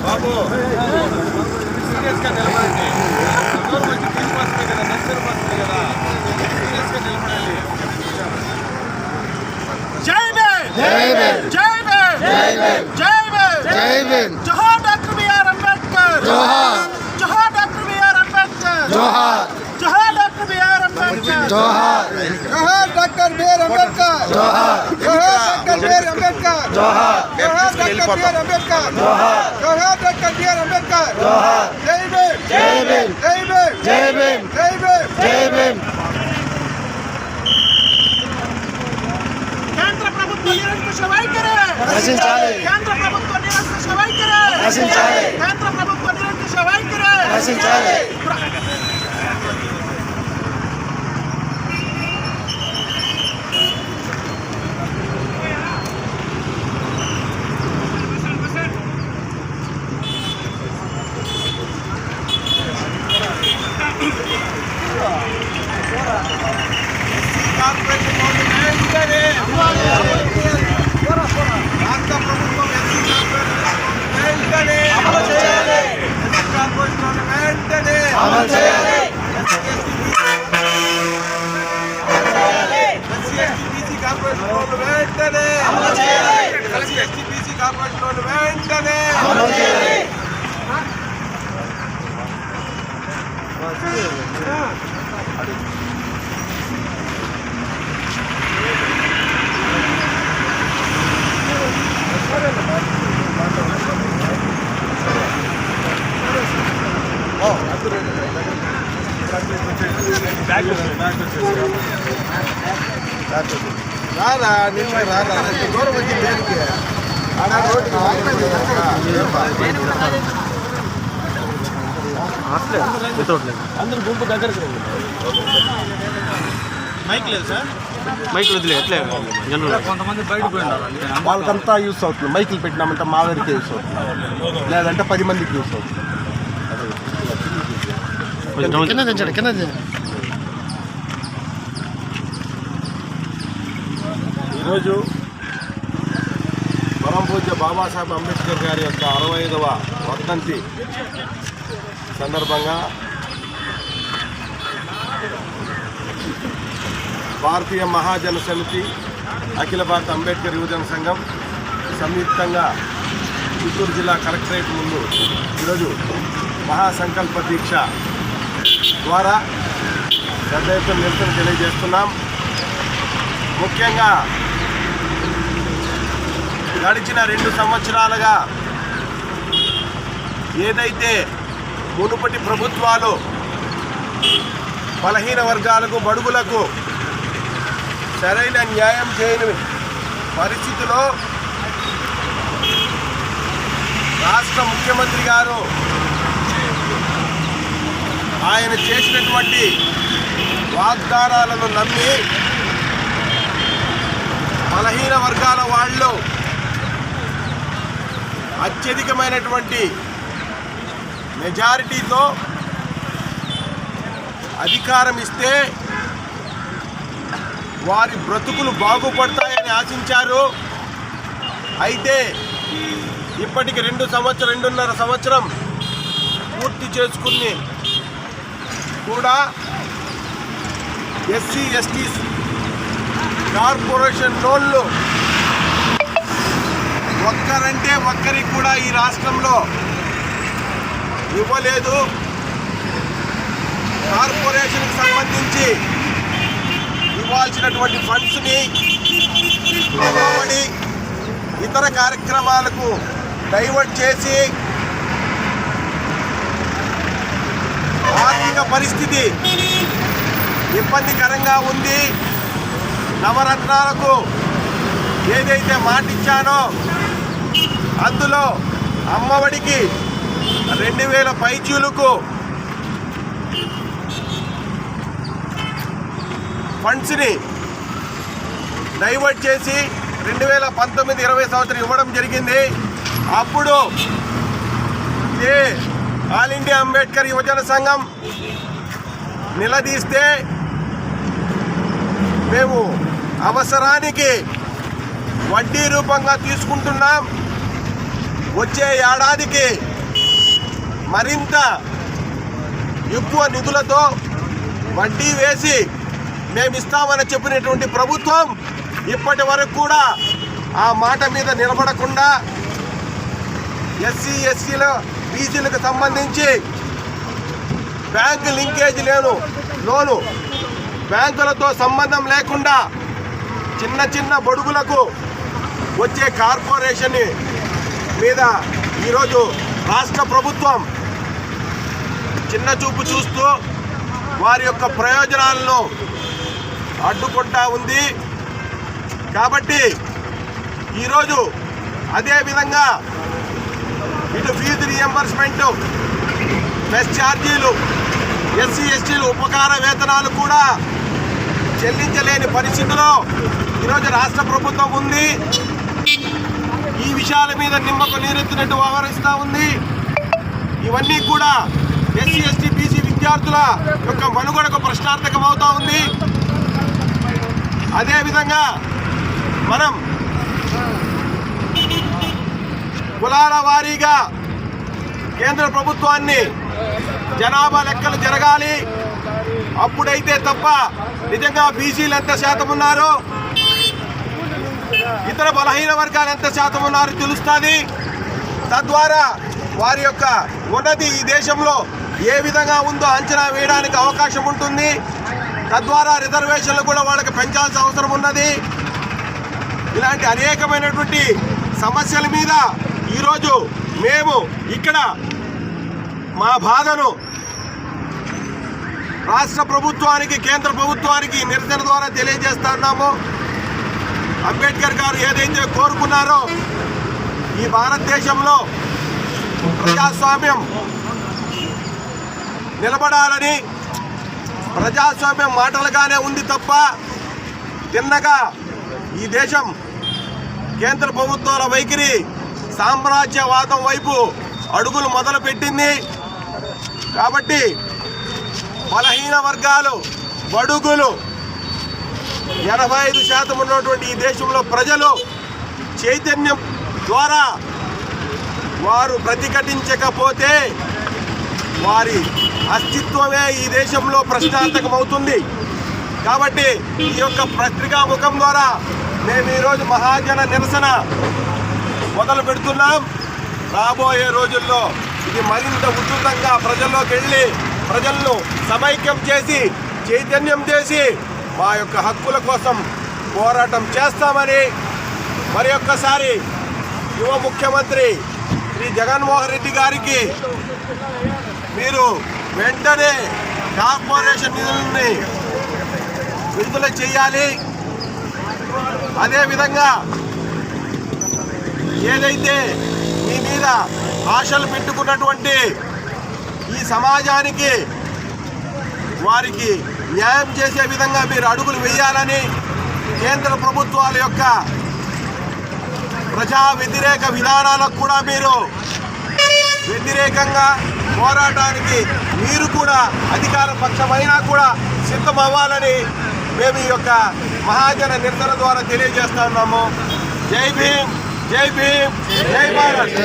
బాబు సీరియస్గా నిలబడండి. దూరం వచ్చి తీసుకొస్తుంది కదా, నర్సరీ వస్తుంది కదా, సీరియస్గా నిలబడండి. జై భీమ్, జై భీమ్, జై భీమ్, జై భీమ్, జై భీమ్, జై భీమ్. జోహార్ డాక్టర్ బిఆర్ అంబేద్కర్, జోహార్. జోహార్ డాక్టర్ బిఆర్ అంబేద్కర్, జోహార్. జోహార్ డాక్టర్ బిఆర్ అంబేద్కర్, జోహార్. జోహార్ డాక్టర్ బిఆర్ అంబేద్కర్, జోహార్. జోహార్ డాక్టర్ బిఆర్ అంబేద్కర్, జోహార్. జోహార్ డాక్టర్ బిఆర్ అంబేద్కర్, జోహార్. జోహార్ డాక్టర్ బిఆర్ అంబేద్కర్, జోహార్. జై భీమ్, జై భీమ్, జై భీమ్, జై భీమ్, జై భీమ్, జై భీమ్. కేంద్ర ప్రభుత్వ నిరంకుశ వైఖరి నశించాలి. కేంద్ర ప్రభుత్వ నిరంకుశ వైఖరి నశించాలి. కేంద్ర ప్రభుత్వ నిరంకుశ వైఖరి నశించాలి. రారా నిన్న రారా దూరం వచ్చి దేనికి అందరు గుంపు దగ్గరకు మైక్ లేదు సార్, మైక్ వదిలే ఎట్లే కొంతమంది బయటకు పోయినారు, వాళ్ళకంతా యూస్ అవుతుంది. మైకులు పెట్టినామంటే మా దగ్గరికి యూస్ అవుతుంది, లేదంటే 10 మందికి యూస్ అవుతుంది. ఈరోజు పరమ పూజ్య బాబాసాహెబ్ అంబేద్కర్ గారి యొక్క 65వ వర్ధంతి సందర్భంగా భారతీయ మహాజన సమితి, అఖిల భారత అంబేద్కర్ యువజన సంఘం సంయుక్తంగా చిత్తూరు జిల్లా కలెక్టరేట్ ముందు ఈరోజు మహాసంకల్ప దీక్ష ద్వారా పెద్ద ఎత్తున నిరసన తెలియజేస్తున్నాం. ముఖ్యంగా గడిచిన 2 సంవత్సరాలుగా ఏదైతే మునుపటి ప్రభుత్వాలు బలహీన వర్గాలకు, బడుగులకు సరైన న్యాయం చేయని పరిస్థితిలో రాష్ట్ర ముఖ్యమంత్రి గారు ఆయన చేసినటువంటి వాగ్దానాలను నమ్మి బలహీన వర్గాల వాళ్ళు అత్యధికమైనటువంటి మెజారిటీతో అధికారం ఇస్తే వారి బ్రతుకులు బాగుపడతాయని ఆశించారు. అయితే ఇప్పటికి 2.5 సంవత్సరం పూర్తి చేసుకుని కూడా ఎస్సీ ఎస్టీ కార్పొరేషన్ లోన్లు ఒక్కరంటే ఒక్కరికి కూడా ఈ రాష్ట్రంలో ఇవ్వలేదు. కార్పొరేషన్కి సంబంధించి ఇవ్వాల్సినటువంటి ఫండ్స్ని ఇతర కార్యక్రమాలకు డైవర్ట్ చేసి ఆర్థిక పరిస్థితి ఇబ్బందికరంగా ఉంది. నవరత్నాలకు ఏదైతే మాట ఇచ్చానో అందులో అమ్మఒడికి 2000 పైచీలకు ఫండ్స్ని డైవర్ట్ చేసి 2019-20 సంవత్సరం ఇవ్వడం జరిగింది. అప్పుడు ఇదే ఆల్ ఇండియా అంబేద్కర్ యువజన సంఘం నిలదీస్తే మేము అవసరానికి వడ్డీ రూపంగా తీసుకుంటున్నాం, వచ్చే ఏడాదికి మరింత ఎక్కువ నిధులతో వడ్డీ వేసి మేము ఇస్తామని చెప్పినటువంటి ప్రభుత్వం ఇప్పటి వరకు కూడా ఆ మాట మీద నిలబడకుండా ఎస్సీ ఎస్టీల బీసీలకు సంబంధించి బ్యాంకు లింకేజ్ లోను బ్యాంకులతో సంబంధం లేకుండా చిన్న చిన్న బడుగులకు వచ్చే కార్పొరేషన్ మీద ఈరోజు రాష్ట్ర ప్రభుత్వం చిన్న చూపు చూస్తూ వారి యొక్క ప్రయోజనాలను అడ్డుకుంటా ఉంది. కాబట్టి ఈరోజు అదేవిధంగా ఇటు ఫీజు రియంబర్స్మెంట్, మెస్ ఛార్జీలు, ఎస్సీ ఎస్టీలు ఉపకార వేతనాలు కూడా చెల్లించలేని పరిస్థితిలో ఈరోజు రాష్ట్ర ప్రభుత్వం ఉంది. ఈ విషయాల మీద నిమ్మకు నీరెత్తినట్టు వ్యవహరిస్తూ ఉంది. ఇవన్నీ కూడా ఎస్సీ ఎస్టీ బీసీ విద్యార్థుల యొక్క మనుగడకు ప్రశ్నార్థకం అవుతూ ఉంది. అదేవిధంగా మనం కులాల వారీగా కేంద్ర ప్రభుత్వాన్ని జనాభా లెక్కలు జరగాలి, అప్పుడైతే తప్ప నిజంగా బీసీలు ఎంత శాతం ఉన్నారో, ఇతర బలహీన వర్గాలు ఎంత శాతం ఉన్నారో తెలుస్తుంది. తద్వారా వారి యొక్క ఉన్నతి ఈ దేశంలో ఏ విధంగా ఉందో అంచనా వేయడానికి అవకాశం ఉంటుంది. తద్వారా రిజర్వేషన్లు కూడా వాళ్ళకి పెంచాల్సిన అవసరం ఉన్నది. ఇలాంటి అనేకమైనటువంటి సమస్యల మీద ఈరోజు మేము ఇక్కడ మా బాధను రాష్ట్ర ప్రభుత్వానికి, కేంద్ర ప్రభుత్వానికి నిరసన ద్వారా తెలియజేస్తున్నాము. అంబేద్కర్ గారు ఏదైతే కోరుకున్నారో ఈ భారతదేశంలో ప్రజాస్వామ్యం నిలబడాలని, ప్రజాస్వామ్యం మాటలుగానే ఉంది తప్ప తిన్నగా ఈ దేశం కేంద్ర ప్రభుత్వాల వైఖరి సామ్రాజ్యవాదం వైపు అడుగులు మొదలుపెట్టింది. కాబట్టి బలహీన వర్గాలు, బడుగులు 85% ఉన్నటువంటి ఈ దేశంలో ప్రజలు చైతన్యం ద్వారా వారు ప్రతిఘటించకపోతే వారి అస్తిత్వమే ఈ దేశంలో ప్రశ్నార్థకం అవుతుంది. కాబట్టి ఈ యొక్క పత్రికా ముఖం ద్వారా మేము ఈరోజు మహాజన నిరసన మొదలు పెడుతున్నాం. రాబోయే రోజుల్లో ఇది మరింత ఉధృతంగా ప్రజల్లోకి వెళ్ళి ప్రజలను సమైక్యం చేసి, చైతన్యం చేసి మా యొక్క హక్కుల కోసం పోరాటం చేస్తామని మరి ఒక్కసారి యువ ముఖ్యమంత్రి శ్రీ జగన్మోహన్ రెడ్డి గారికి మీరు వెంటనే కార్పొరేషన్ నిధులని విడుదల చేయాలి. అదేవిధంగా ఏదైతే మీ మీద ఆశలు పెట్టుకున్నటువంటి ఈ సమాజానికి వారికి న్యాయం చేసే విధంగా మీరు అడుగులు వేయాలని, కేంద్ర ప్రభుత్వాల యొక్క ప్రజా వ్యతిరేక విధానాలకు కూడా మీరు వ్యతిరేకంగా పోరాటానికి మీరు కూడా అధికార పక్షమైనా కూడా సిద్ధం అవ్వాలని మేము ఈ యొక్క మహాజన నిరసన ద్వారా తెలియజేస్తున్నాము. జై భీమ్, జై భీమ్, జై భారత్.